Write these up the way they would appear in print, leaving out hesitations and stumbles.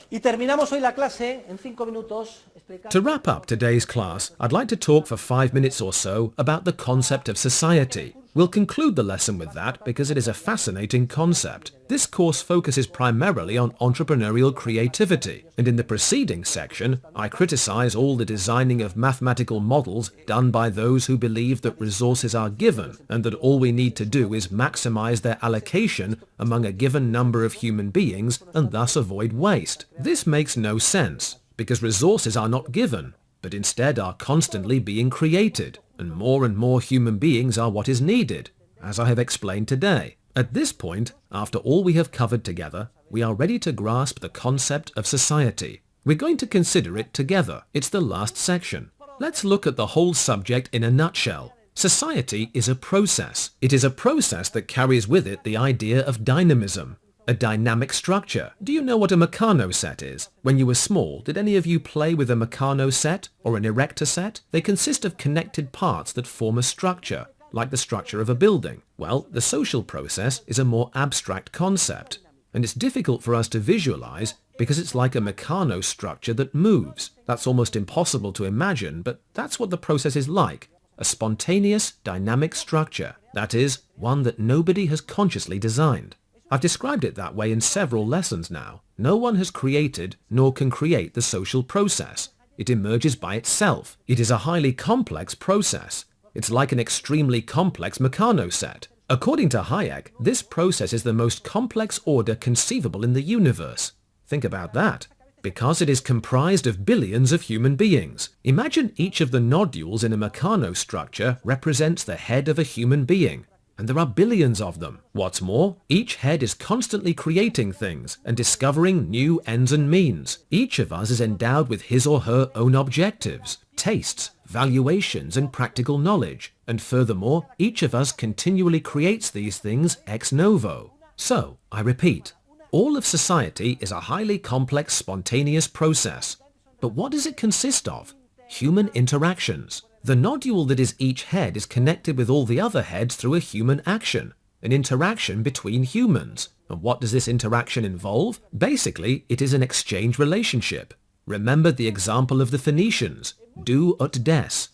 Y terminamos hoy la clase en 5 minutos explicando... To wrap up today's class, I'd like to talk for 5 minutes or so about the concept of society. We'll conclude the lesson with that because it is a fascinating concept. This course focuses primarily on entrepreneurial creativity, and in the preceding section, I criticize all the designing of mathematical models done by those who believe that resources are given and that all we need to do is maximize their allocation among a given number of human beings and thus avoid waste. This makes no sense, because resources are not given, but instead are constantly being created, and more human beings are what is needed, as I have explained today. At this point, after all we have covered together, we are ready to grasp the concept of society. We're going to consider it together. It's the last section. Let's look at the whole subject in a nutshell. Society is a process. It is a process that carries with it the idea of dynamism. A dynamic structure. Do you know what a Meccano set is? When you were small, did any of you play with a Meccano set or an erector set? They consist of connected parts that form a structure, like the structure of a building. Well, the social process is a more abstract concept, and it's difficult for us to visualize because it's like a Meccano structure that moves. That's almost impossible to imagine, but that's what the process is like. A spontaneous, dynamic structure. That is, one that nobody has consciously designed. I've described it that way in several lessons now. No one has created nor can create the social process. It emerges by itself. It is a highly complex process. It's like an extremely complex Meccano set. According to Hayek, this process is the most complex order conceivable in the universe. Think about that. Because it is comprised of billions of human beings. Imagine each of the nodules in a Meccano structure represents the head of a human being. And there are billions of them. What's more, each head is constantly creating things and discovering new ends and means. Each of us is endowed with his or her own objectives, tastes, valuations, and practical knowledge. And furthermore, each of us continually creates these things ex novo. So, I repeat, all of society is a highly complex, spontaneous process. But what does it consist of? Human interactions. The nodule that is each head is connected with all the other heads through a human action, an interaction between humans. And what does this interaction involve? Basically, it is an exchange relationship. Remember the example of the Phoenicians, do ut des.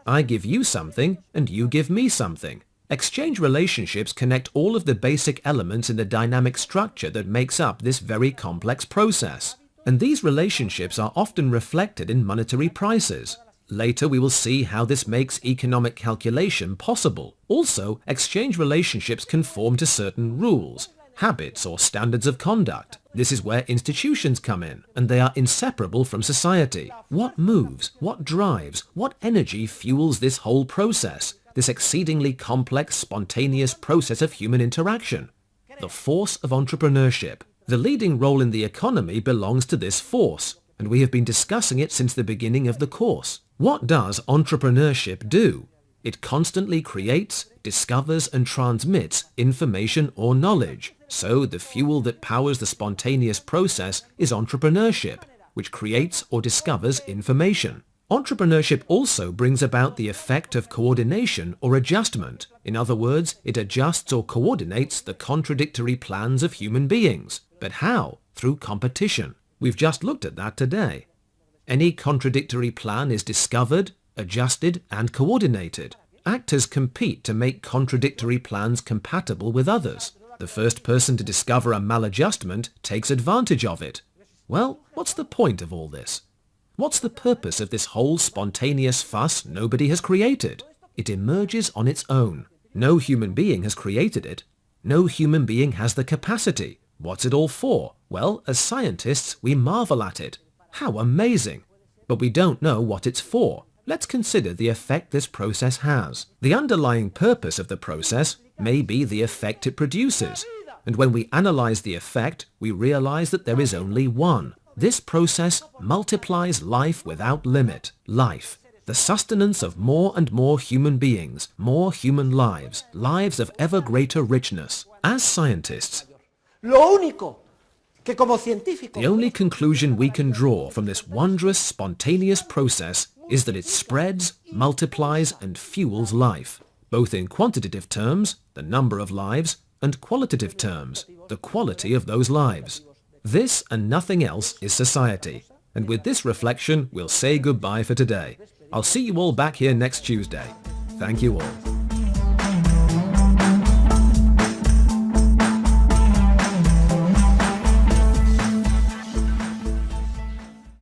I give you something and you give me something. Exchange relationships connect all of the basic elements in the dynamic structure that makes up this very complex process. And these relationships are often reflected in monetary prices. Later we will see how this makes economic calculation possible. Also, exchange relationships conform to certain rules, habits or standards of conduct. This is where institutions come in, and they are inseparable from society. What moves, what drives, what energy fuels this whole process, this exceedingly complex, spontaneous process of human interaction? The force of entrepreneurship. The leading role in the economy belongs to this force, and we have been discussing it since the beginning of the course. What does entrepreneurship do? It constantly creates, discovers, and transmits information or knowledge. So the fuel that powers the spontaneous process is entrepreneurship, which creates or discovers information. Entrepreneurship also brings about the effect of coordination or adjustment. In other words, it adjusts or coordinates the contradictory plans of human beings. But how? Through competition. We've just looked at that today. Any contradictory plan is discovered, adjusted, and coordinated. Actors compete to make contradictory plans compatible with others. The first person to discover a maladjustment takes advantage of it. Well, what's the point of all this? What's the purpose of this whole spontaneous fuss nobody has created? It emerges on its own. No human being has created it. No human being has the capacity. What's it all for? Well, as scientists, we marvel at it. How amazing! But we don't know what it's for. Let's consider the effect this process has. The underlying purpose of the process may be the effect it produces. And when we analyze the effect, we realize that there is only one. This process multiplies life without limit. Life. The sustenance of more and more human beings, more human lives, lives of ever greater richness. As scientists, the only conclusion we can draw from this wondrous, spontaneous process is that it spreads, multiplies, and fuels life, both in quantitative terms, the number of lives, and qualitative terms, the quality of those lives. This and nothing else is society. And with this reflection, we'll say goodbye for today. I'll see you all back here next Tuesday. Thank you all.